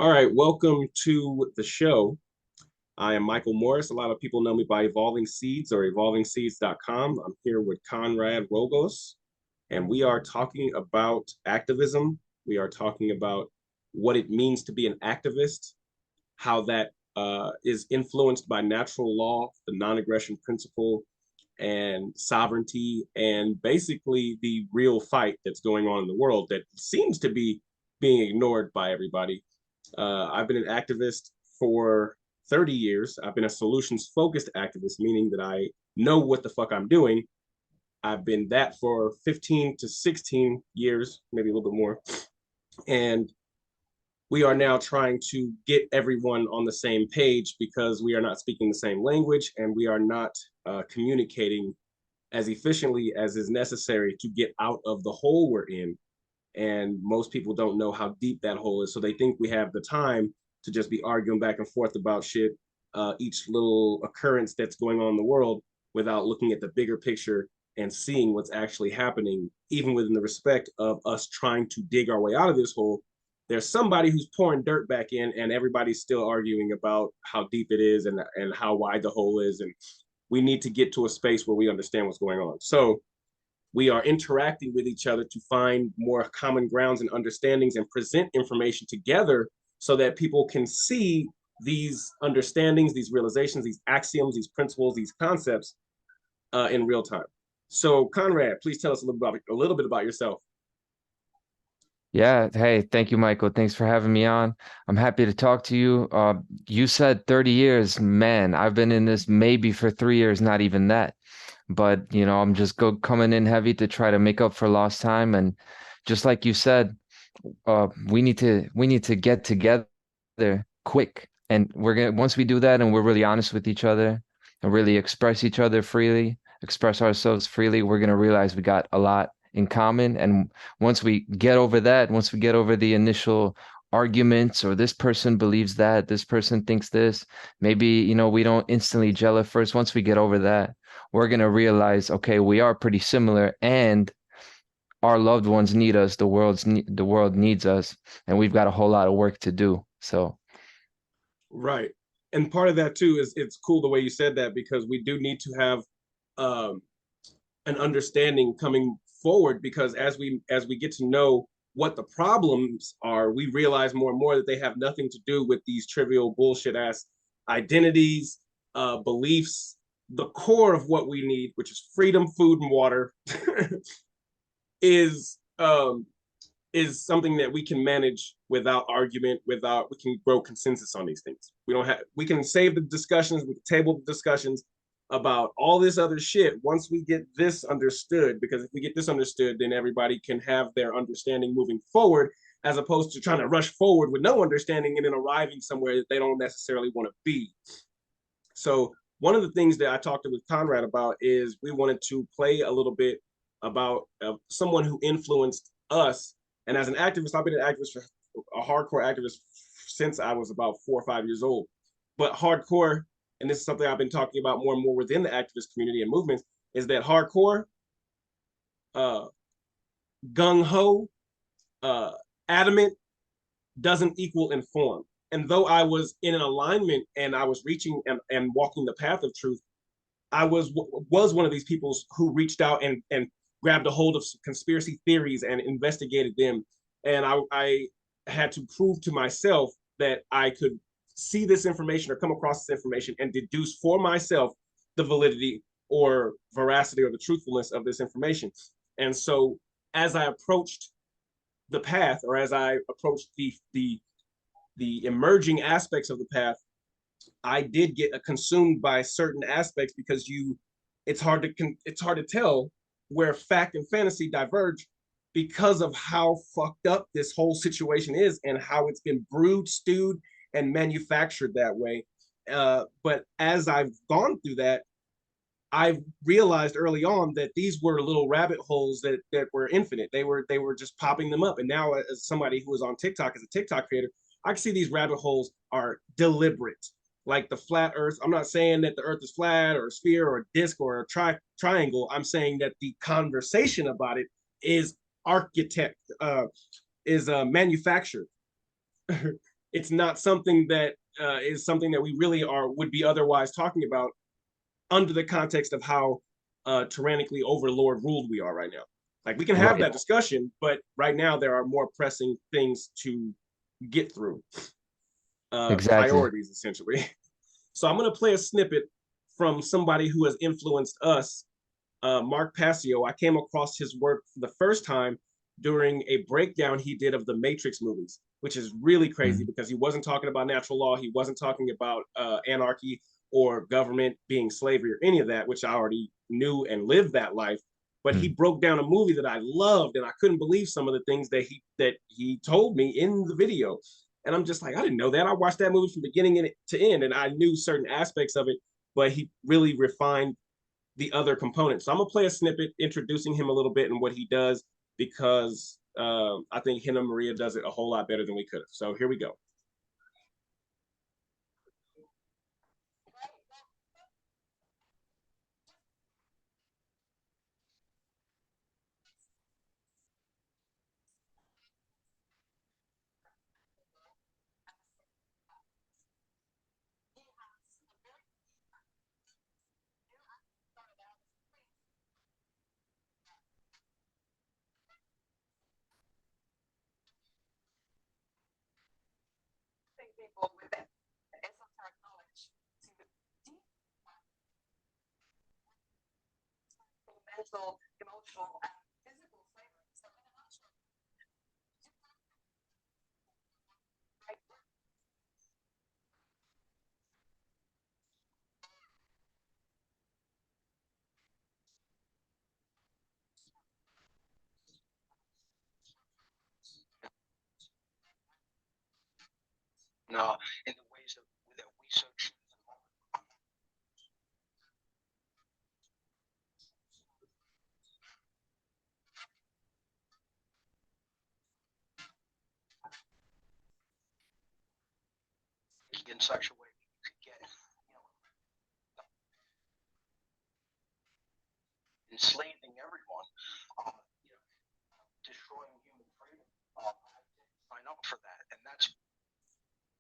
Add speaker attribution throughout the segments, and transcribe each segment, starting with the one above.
Speaker 1: All right, welcome to the show. I am Michael Morris. A lot of people know me by Evolving Seeds or evolvingseeds.com. I'm here with Konrad Rogos, and we are talking about activism. We are talking about what it means to be an activist, how that is influenced by natural law, the non-aggression principle, and sovereignty, and basically the real fight that's going on in the world that seems to be being ignored by everybody. I've been an activist for 30 years. I've been a solutions focused activist, meaning that I know what the fuck I'm doing. I've been that for 15 to 16 years, maybe a little bit more. And we are now trying to get everyone on the same page because we are not speaking the same language and we are not communicating as efficiently as is necessary to get out of the hole we're in. And most people don't know how deep that hole is. So they think we have the time to just be arguing back and forth about shit, each little occurrence that's going on in the world without looking at the bigger picture and seeing what's actually happening, even within the respect of us trying to dig our way out of this hole. There's somebody who's pouring dirt back in, and everybody's still arguing about how deep it is and how wide the hole is. And we need to get to a space where we understand what's going on. So we are interacting with each other to find more common grounds and understandings and present information together so that people can see these understandings, these realizations, these axioms, these principles, these concepts in real time. So, Konrad, please tell us a little bit about yourself.
Speaker 2: Yeah, hey, thank you, Michael. Thanks for having me on. I'm happy to talk to you. You said 30 years. Man, I've been in this maybe for 3 years, not even that. But, I'm just go coming in heavy to try to make up for lost time. And just like you said, we need to get together quick. And we're gonna once we do that and we're really honest with each other and really express each other freely, express ourselves freely, we're gonna realize we got a lot in common. And once we get over that, once we get over the initial arguments or this person believes that, this person thinks this, maybe, we don't instantly gel at first. Once we get over that, we're gonna realize, okay, we are pretty similar and our loved ones need us, the world needs us, and we've got a whole lot of work to do. So,
Speaker 1: Right. And part of that too is it's cool the way you said that because we do need to have um, an understanding coming forward because as we get to know what the problems are, we realize more and more that they have nothing to do with these trivial bullshit ass identities, beliefs. The core of what we need, which is freedom, food, and water, is is something that we can manage without argument, without we can grow consensus on these things. We can save the discussions, we can table the discussions about all this other shit once we get this understood, because if we get this understood, then everybody can have their understanding moving forward, as opposed to trying to rush forward with no understanding and then arriving somewhere that they don't necessarily want to be. So one of the things that I talked with Konrad about is we wanted to play a little bit about someone who influenced us. And as an activist, I've been an activist for a hardcore activist since I was about 4 or 5 years old. But hardcore, and this is something I've been talking about more and more within the activist community and movements, is that hardcore, uh, gung ho, uh, adamant doesn't equal informed. And though I was in an alignment and I was reaching and walking the path of truth, I was one of these people who reached out and grabbed a hold of conspiracy theories and investigated them. And I had to prove to myself that I could see this information or come across this information and deduce for myself the validity or veracity or the truthfulness of this information. And so as I approached the path, or as I approached the emerging aspects of the path, I did get consumed by certain aspects because it's hard to tell where fact and fantasy diverge because of how fucked up this whole situation is and how it's been brewed, stewed, and manufactured that way. But as I've gone through that, I realized early on that these were little rabbit holes that were infinite. They were just popping them up. And now, as somebody who is on TikTok as a TikTok creator, I can see these rabbit holes are deliberate. Like the flat Earth. I'm not saying that the Earth is flat or a sphere or a disc or a triangle. I'm saying that the conversation about it is architect is manufactured. it's not something that is something that we really would be otherwise talking about under the context of how tyrannically overlord ruled we are right now. Like we can have
Speaker 2: Right.
Speaker 1: that discussion, but right now there are more pressing things to get through,
Speaker 2: Exactly.
Speaker 1: priorities essentially. So I'm going to play a snippet from somebody who has influenced us, Mark Passio. I came across his work for the first time during a breakdown he did of the Matrix movies, which is really crazy
Speaker 2: Mhm.
Speaker 1: because he wasn't talking about natural law. He wasn't talking about anarchy or government being slavery or any of that, which I already knew and lived that life. But he
Speaker 2: Mhm.
Speaker 1: broke down a movie that I loved, and I couldn't believe some of the things that he told me in the video. And I'm just like, I didn't know that. I watched that movie from beginning to end, and I knew certain aspects of it, but he really refined the other components. So I'm gonna play a snippet introducing him a little bit and what he does because I think Hannah Maria does it a whole lot better than we could have. So here we go.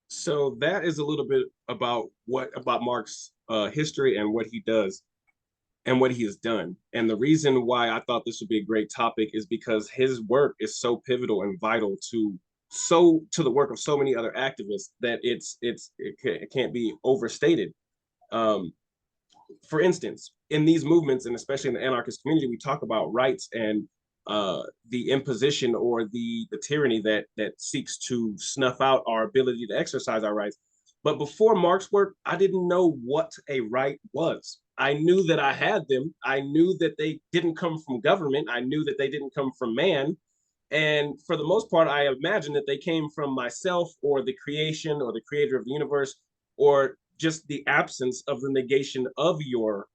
Speaker 1: So that is a little bit about Mark's history and what he does and what he has done. And the reason why I thought this would be a great topic is because his work is so pivotal and vital to the work of so many other activists that it can't be overstated. Um, for instance, in these movements, and especially in the anarchist community, we talk about rights and the imposition or the tyranny that seeks to snuff out our ability to exercise our rights. But before Marx's work, I didn't know what a right was. I knew that I had them. I knew that they didn't come from government. I knew that they didn't come from man. And for the most part, I imagine that they came from myself or the creation or the creator of the universe or just the absence of the negation of your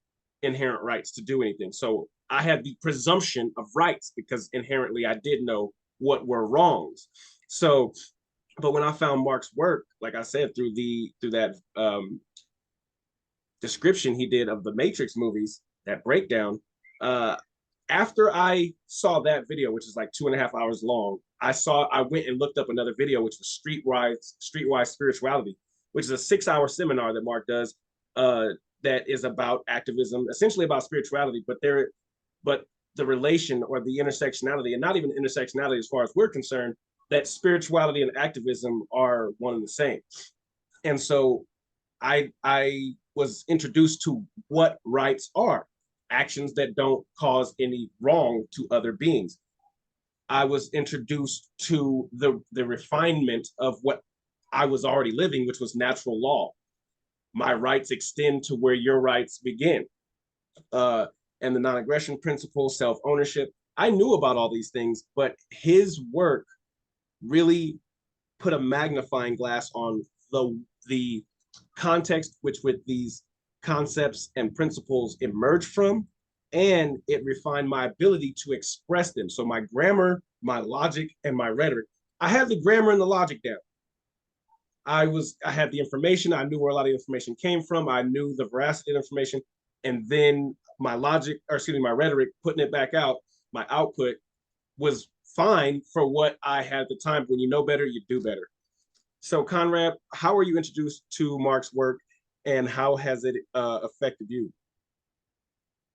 Speaker 1: inherent rights to do anything. So I had the presumption of rights because inherently I did know what were wrongs. So, but when I found Mark's work, like I said, through that description he did of the Matrix movies, that breakdown, uh, after I saw that video, which is like 2.5 hours long, I went and looked up another video, which was Streetwise Spirituality, which is a 6 hour seminar that Mark does, uh, that is about activism, essentially about spirituality, but the relation or the intersectionality, and not even intersectionality as far as we're concerned, that spirituality and activism are one and the same. And so I was introduced to what rights are, actions that don't cause any wrong to other beings. I was introduced to the refinement of what I was already living, which was natural law. My rights extend to where your rights begin. And the non-aggression principle, self-ownership. I knew about all these things, but his work really put a magnifying glass on the context which with these concepts and principles emerge from, and it refined my ability to express them. So my grammar, my logic, and my rhetoric. I had the grammar and the logic down. I had the information. I knew where a lot of information came from. I knew the veracity of information, and then my logic, or excuse me, my rhetoric, putting it back out, my output was fine for what I had at the time. When you know better, you do better. So, Conrad, how were you introduced to Mark's work, and how has it affected you?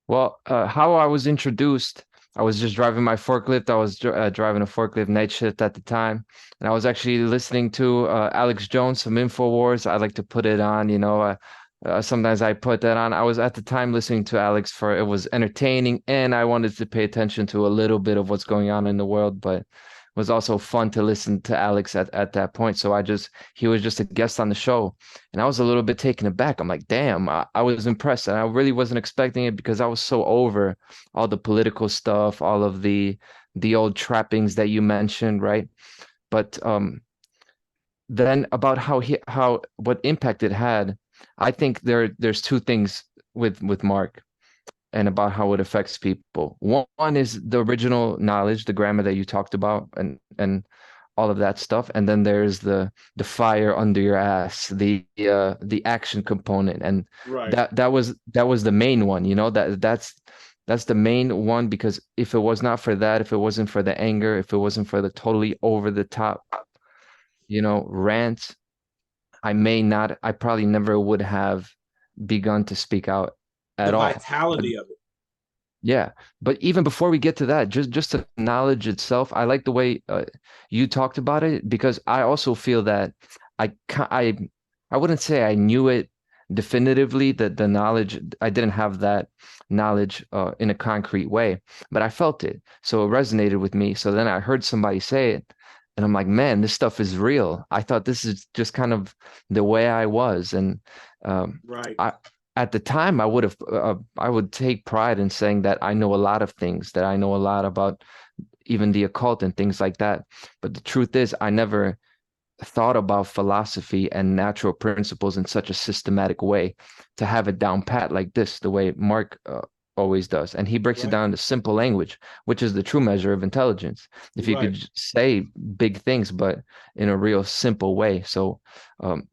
Speaker 2: Well, how I was introduced, I was just driving my forklift. I was driving a forklift night shift at the time, and I was actually listening to Alex Jones, some Infowars. I like to put it on, sometimes I put that on. I was at the time listening to Alex for it was entertaining, and I wanted to pay attention to a little bit of what's going on in the world, but it was also fun to listen to Alex at that point. So he was just a guest on the show. And I was a little bit taken aback. I'm like, damn, I was impressed. And I really wasn't expecting it because I was so over all the political stuff, all of the old trappings that you mentioned, right? But then about how what impact it had, I think there's two things with Mark and about how it affects people. One is the original knowledge, the grammar that you talked about, and all of that stuff. And then there's the fire under your ass, the action component, and
Speaker 1: Right,
Speaker 2: that was the main one. That's the main one because if it was not for that, if it wasn't for the anger, if it wasn't for the totally over the top, rant, I probably never would have begun to speak out
Speaker 1: the
Speaker 2: at all. But
Speaker 1: vitality of it.
Speaker 2: yeah, but even before we get to that, just the knowledge itself, I like the way you talked about it because I also feel that I ca- I wouldn't say I knew it definitively, that the knowledge I didn't have that knowledge in a concrete way, but I felt it, so it resonated with me. So then I heard somebody say it, and I'm like, man, this stuff is real. I thought this is just kind of the way I was, and um,
Speaker 1: Right,
Speaker 2: I at the time I would take pride in saying that I know a lot of things, that I know a lot about even the occult and things like that. But the truth is, I never thought about philosophy and natural principles in such a systematic way to have it down pat like this, the way Mark always does. And he breaks it
Speaker 1: right,
Speaker 2: down into simple language, which is the true measure of intelligence. If you
Speaker 1: right.
Speaker 2: could say big things, but in a real simple way. So,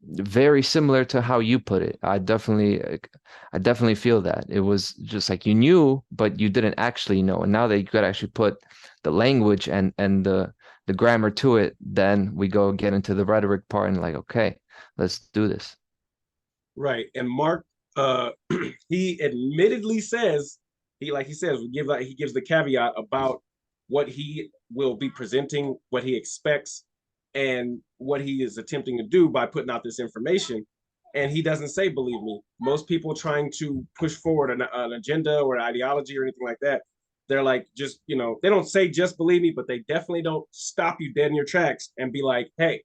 Speaker 2: very similar to how you put it. I definitely feel that it was just like you knew, but you didn't actually know. And now that you could actually put the language and the grammar to it, then we go get into the rhetoric part and like, okay, let's do this.
Speaker 1: Right. And Mark, uh, he admittedly says like he says, he gives the caveat about what he will be presenting, what he expects, and what he is attempting to do by putting out this information. And he doesn't say, believe me. Most people trying to push forward an agenda or an ideology or anything like that, they're like, just, they don't say just believe me, but they definitely don't stop you dead in your tracks and be like, hey,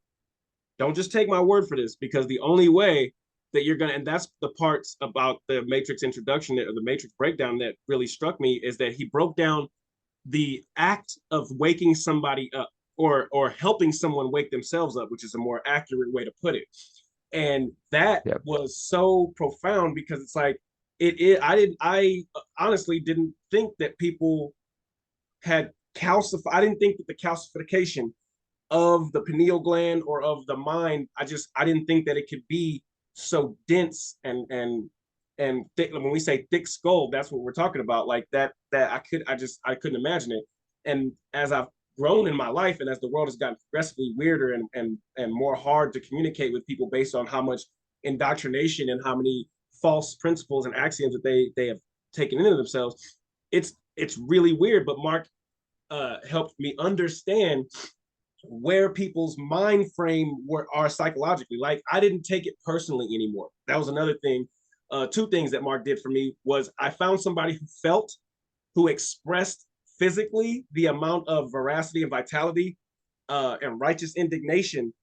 Speaker 1: don't just take my word for this, because the only way that you're gonna, and that's the parts about the Matrix introduction or the Matrix breakdown that really struck me, is that he broke down the act of waking somebody up, or helping someone wake themselves up, which is a more accurate way to put it. And that
Speaker 2: Yep.
Speaker 1: was so profound because it's like I honestly didn't think that people had calcified. I didn't think that the calcification of the pineal gland or of the mind, I didn't think that it could be so dense and thick. When we say thick skull, that's what we're talking about. Like that I couldn't imagine it. And as I've grown in my life, and as the world has gotten progressively weirder and more hard to communicate with people based on how much indoctrination and how many false principles and axioms that they have taken into themselves, it's really weird. But Mark helped me understand where people's mind frame are psychologically. Like, I didn't take it personally anymore. That was another thing. Two things that Mark did for me was I found somebody who felt, who expressed physically the amount of veracity and vitality and righteous indignation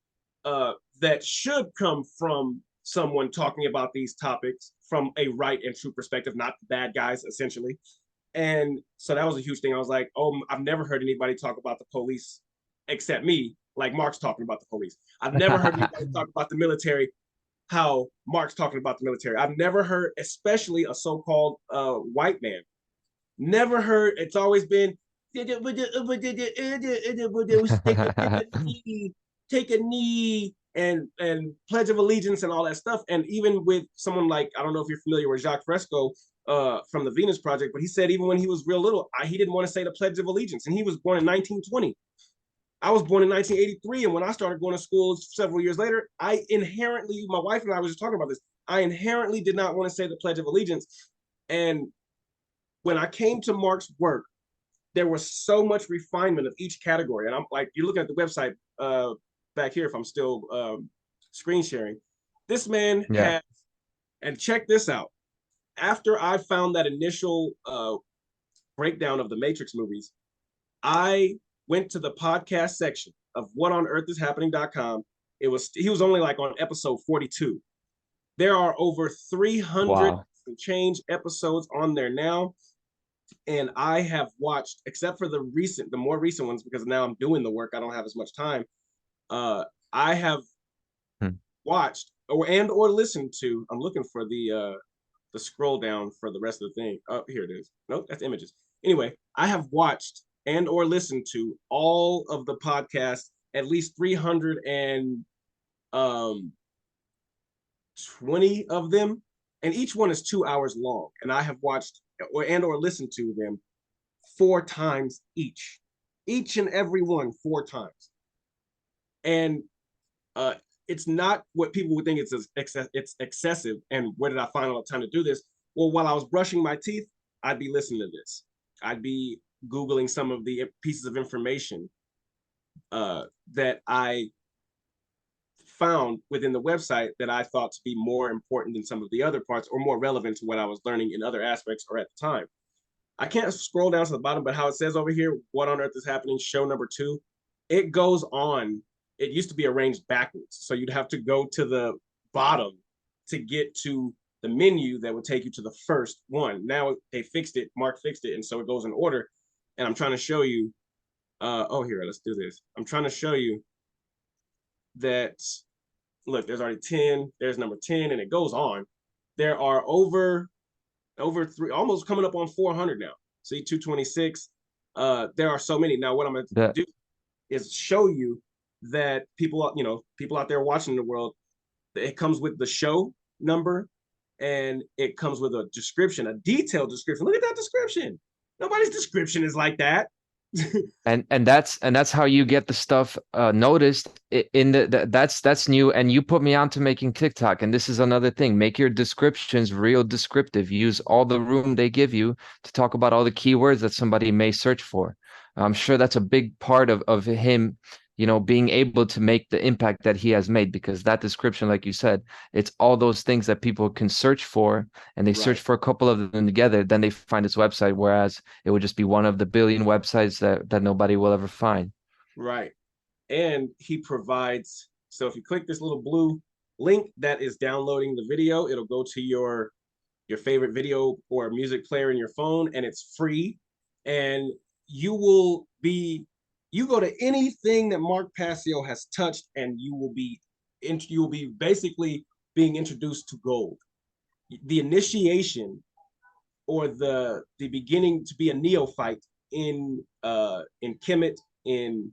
Speaker 1: that should come from someone talking about these topics from a right and true perspective, not the bad guys, essentially. And so that was a huge thing. I was like, oh, I've never heard anybody talk about the police except me, like Mark's talking about the police. I've never heard anybody talk about the military how Mark's talking about the military. I've never heard, especially a so-called white man, never heard. It's always been take a knee and Pledge of Allegiance and all that stuff. And even with someone like, I don't know if you're familiar with Jacques Fresco from the Venus Project, but he said even when he was real little, he didn't want to say the Pledge of Allegiance, and he was born in 1920. I was born in 1983, and when I started going to school several years later, I inherently, my wife and I was just talking about this, I inherently did not want to say the Pledge of Allegiance. And when I came to Mark's work, there was so much refinement of each category. And I'm like, you're looking at the website back here, if I'm still screen sharing. This man
Speaker 2: Yeah.
Speaker 1: has, and check this out. After I found that initial breakdown of the Matrix movies, I went to the podcast section of whatonearthishappening.com. He was only like on episode 42. There are over 300
Speaker 2: Wow.
Speaker 1: change episodes on there now. And I have watched, except for the more recent ones, because now I'm doing the work, I don't have as much time. I have
Speaker 2: Hmm.
Speaker 1: watched or listened to. I'm looking for the scroll down for the rest of the thing. Oh, here it is. Nope, that's images. Anyway, I have watched and or listened to all of the podcasts, at least 320 of them, and each one is 2 hours long. And I have watched or listened to them 4 times each and every one 4 times. And uh, it's not what people would think it's excessive. And where did I find all the time to do this? Well, while I was brushing my teeth, I'd be listening to this. I'd be Googling some of the pieces of information that I found within the website that I thought to be more important than some of the other parts or more relevant to what I was learning in other aspects or at the time. I can't scroll down to the bottom, but how it says over here, What on Earth is Happening, show number 2, it goes on. It used to be arranged backwards. So you'd have to go to the bottom to get to the menu that would take you to the first one. Now they fixed it, Mark fixed it, and so it goes in order. And I'm trying to show you, here, let's do this. I'm trying to show you that, look, there's already 10, there's number 10, and it goes on. There are over three, almost coming up on 400 now. See, 226. There are so many. Now, what I'm going to do is show you that people out there watching the world, it comes with the show number and it comes with a description, a detailed description. Look at that description. Nobody's description is like that.
Speaker 2: And that's how you get the stuff noticed in that's new. And you put me on to making TikTok, and this is another thing. Make your descriptions real descriptive. Use all the room they give you to talk about all the keywords that somebody may search for. I'm sure that's a big part of him, being able to make the impact that he has made, because that description, like you said, it's all those things that people can search for, and they search
Speaker 1: Right.
Speaker 2: for a couple of them together, then they find this website, whereas it would just be one of the billion websites that nobody will ever find.
Speaker 1: Right. And he provides, so if you click this little blue link that is downloading the video, it'll go to your favorite video or music player in your phone, and it's free. And you go to anything that Mark Passio has touched, and you will be basically being introduced to gold. The initiation or the beginning to be a neophyte in Kemet, in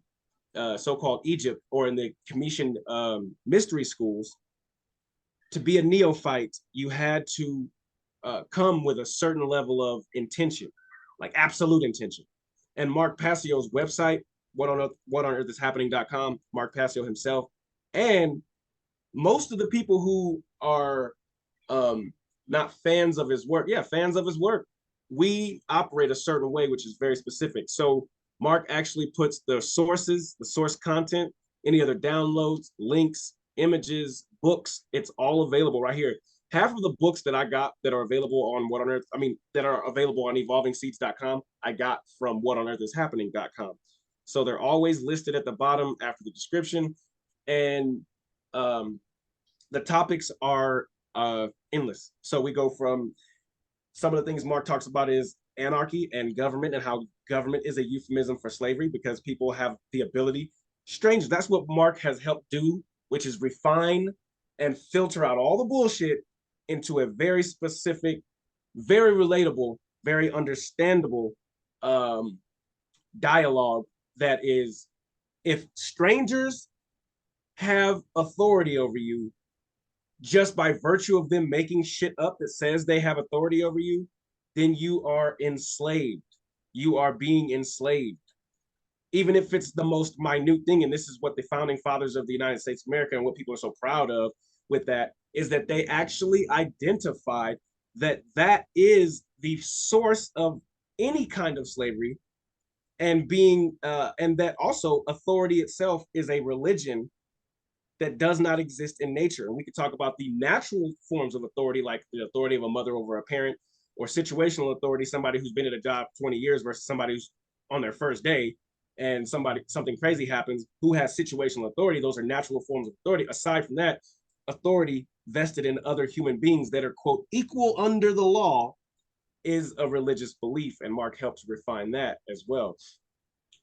Speaker 1: so-called Egypt, or in the Commission mystery schools. To be a neophyte, you had to come with a certain level of intention, like absolute intention. And Mark Passio's website, whatonearthishappening.com, Mark Passio himself, and most of the people who are not fans of his work, fans of his work, we operate a certain way, which is very specific. So Mark actually puts the sources, the source content, any other downloads, links, images, books, it's all available right here. Half of the books that I got that are available on that are available on evolvingseeds.com, I got from whatonearthishappening.com. So they're always listed at the bottom after the description. And the topics are endless. So we go from, some of the things Mark talks about is anarchy and government, and how government is a euphemism for slavery because people have the ability. Strange, that's what Mark has helped do, which is refine and filter out all the bullshit into a very specific, very relatable, very understandable dialogue that is, if strangers have authority over you just by virtue of them making shit up that says they have authority over you, then you are enslaved. You are being enslaved. even if it's the most minute thing. And this is what the founding fathers of the United States of America and what people are so proud of with that is that they actually identified that that is the source of any kind of slavery, and being and that also authority itself is a religion that does not exist in nature. And we could talk about the natural forms of authority, like the authority of a mother over a parent, or situational authority, somebody who's been at a job 20 years versus somebody who's on their first day, and something crazy happens, who has situational authority. Those are natural forms of authority. Aside from that, authority vested in other human beings that are, quote, equal under the law, is a religious belief. And Mark helps refine that as well.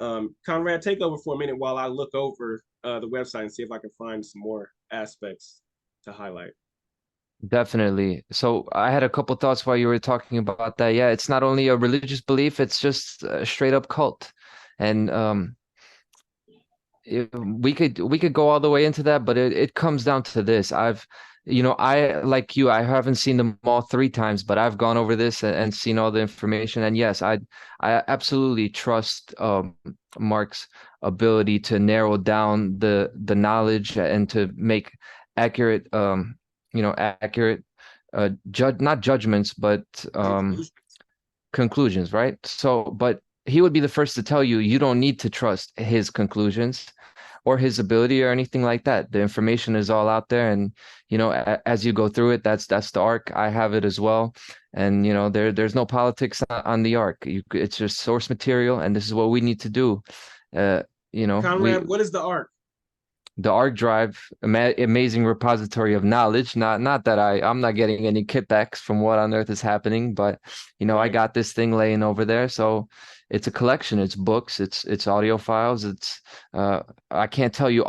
Speaker 1: Konrad, take over for a minute while I look over the website and see if I can find some more aspects to highlight.
Speaker 2: Definitely. So I had a couple thoughts while you were talking about that. Yeah, it's not only a religious belief, it's just a straight up cult. And we could go all the way into that, but it comes down to this. I like you, I haven't seen them all 3 times, but I've gone over this and seen all the information. And yes, I absolutely trust Mark's ability to narrow down the knowledge and to make accurate accurate judge not judgments, but conclusions, right? So, but he would be the first to tell you you don't need to trust his conclusions or his ability or anything like that. The information is all out there, and as you go through it, that's the arc. I have it as well, and there's no politics on the arc. It's just source material, and this is what we need to do.
Speaker 1: Konrad, what is the arc?
Speaker 2: The arc drive, amazing repository of knowledge. Not that I'm not getting any kickbacks from what on earth is happening, but I got this thing laying over there. So it's a collection. It's books, it's audio files. I can't tell you